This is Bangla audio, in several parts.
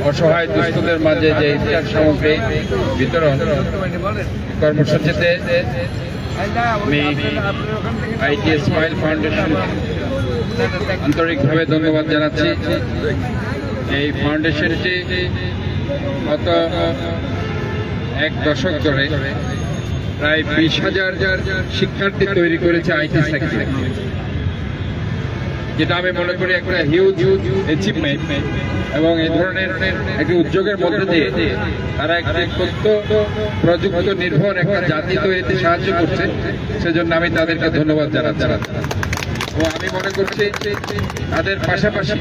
অসহায় দুস্থদের মাঝে যে ইফতার সামগ্রী বিতরণ কর্মসূচিতে আমি আইটি স্মাইল ফাউন্ডেশন আন্তরিকভাবে ধন্যবাদ জানাচ্ছি। এই ফাউন্ডেশনটি গত এক দশক ধরে প্রায় 20,000 শিক্ষার্থী তৈরি করেছে আইটি সেক্টরে, যেটা আমি মনে করি একটা হিউজ অ্যাচিভমেন্ট। এবং এই ধরনের একটি উদ্যোগের মধ্যে দিয়ে তারা একটি তথ্য প্রযুক্তি নির্ভর একটা জাতি তৈরিতে সাহায্য করছে, সেজন্য আমি তাদেরকে ধন্যবাদ জানাচ্ছি। এবং আমি মনে করছি তাদের পাশাপাশি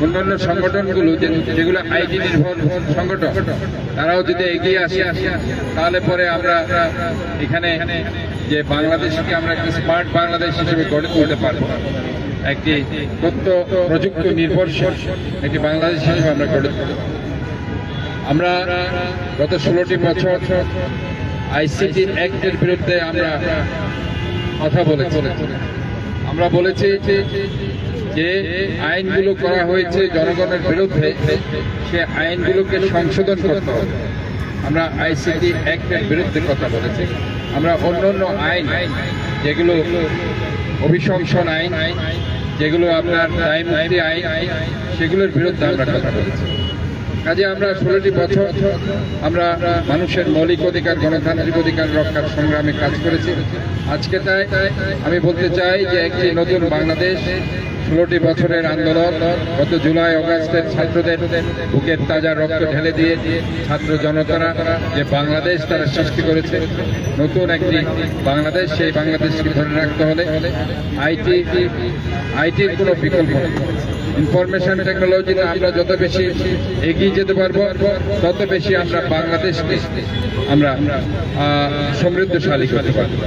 অন্যান্য সংগঠনগুলো যেগুলো আইটি নির্ভর সংগঠন, তারাও যদি এগিয়ে আসে তাহলে পরে আমরা এখানে যে বাংলাদেশকে আমরা একটি স্মার্ট বাংলাদেশ হিসেবে গড়ে তুলতে পারবো, একটি তথ্য প্রযুক্তি নির্ভরশীল একটি বাংলাদেশ হিসেবে আমরা গড়ে তুলতে পারবো। আমরা গত 16টি বছর আইসিটি অ্যাক্টের বিরুদ্ধে আমরা কথা বলেছি। আমরা বলেছি যে আইনগুলো করা হয়েছে জনগণের বিরুদ্ধে, সে আইনগুলোকে সংশোধন করতে হবে। আমরা আইসিটি অ্যাক্টের বিরুদ্ধে কথা বলেছি। আমরা অন্যান্য আইন যেগুলো অভিশংসন আইন, যেগুলো আপনার দায়মুক্তি আইন, সেগুলোর বিরুদ্ধে আমরা কথা বলেছি। কাজে আমরা 16টি বছর আমরা মানুষের মৌলিক অধিকার, গণতান্ত্রিক অধিকার রক্ষার সংগ্রামে কাজ করেছি। আজকে তাই আমি বলতে চাই যে একটি নতুন বাংলাদেশ, 16টি বছরের আন্দোলন, গত জুলাই অগাস্টের ছাত্রদের বুকের তাজা রক্ত ঢেলে দিয়ে ছাত্র জনতারা যে বাংলাদেশ তারা সৃষ্টি করেছে, নতুন একটি বাংলাদেশ, সেই বাংলাদেশকে ধরে রাখতে হলে আইটির কোনো বিকল্প নেই। ইনফরমেশন টেকনোলজিতে আমরা যত বেশি এগিয়ে যেতে পারবো, তত বেশি আমরা বাংলাদেশকে আমরা সমৃদ্ধশালী করতে পারবো।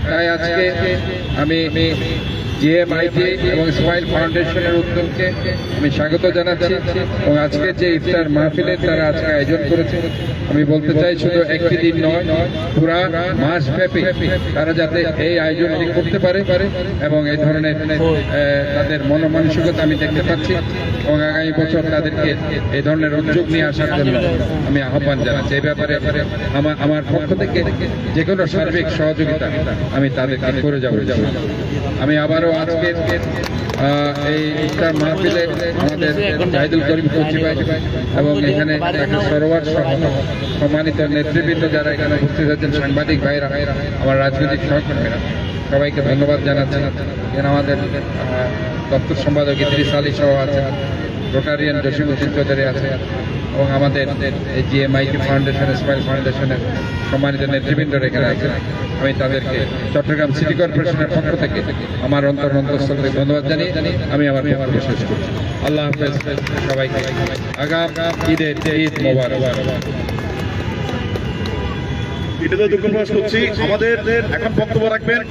তাই আজকে আমি জিএমআইটি এবং স্মাইল ফাউন্ডেশনের উদ্যোগকে আমি স্বাগত জানাচ্ছি। এবং আজকে যে ইফতার মাহফিলের তারা আজকে আয়োজন করেছে, আমি বলতে চাই শুধু একটি দিন নয়, পুরা মাসব্যাপী তারা যাতে এই আয়োজনটি করতে পারে এবং এই ধরনের তাদের মনোমানসিকতা আমি দেখতে পাচ্ছি। এবং আগামী বছর তাদেরকে এই ধরনের উদ্যোগ নিয়ে আসার জন্য আমি আহ্বান জানাচ্ছি। এই ব্যাপারে আমার পক্ষ থেকে যে কোনো সার্বিক সহযোগিতা আমি তাদেরকে করে যাব। আমি আবারও আজকে এই ইফতার মাহফিলে আমাদের জাহিদুল করিম কচি ভাই এবং এখানে সরোয়ার সহ সম্মানিত নেতৃবৃন্দ যারা এখানে উপস্থিত হয়েছেন, সাংবাদিক ভাইরা, আমার রাজনৈতিক সহকর্মীরা, সবাইকে ধন্যবাদ জানাচ্ছি। এখানে আমাদের দপ্তর সম্পাদক ইদ্রিস আলী সহ আছে, রোটারিয়ান জসিমউদ্দিন চৌধুরী আছে এবং আমাদের জিএমআইটি ফাউন্ডেশন, স্মাইল ফাউন্ডেশনের সম্মানিত নেতৃবৃন্দরা এখানে আছে। আমি তাদেরকে চট্টগ্রাম সিটি কর্পোরেশনের পক্ষ থেকে আমার অন্তঃস্থল থেকে ধন্যবাদ জানিয়ে আমি আমার বক্তব্য শেষ করছি। আল্লাহ হাফেজ সবাইকে। আগাম ঈদ মোবারক। এটাতে দুঃখ প্রকাশ করছি। আমাদের এখন বক্তব্য রাখবেন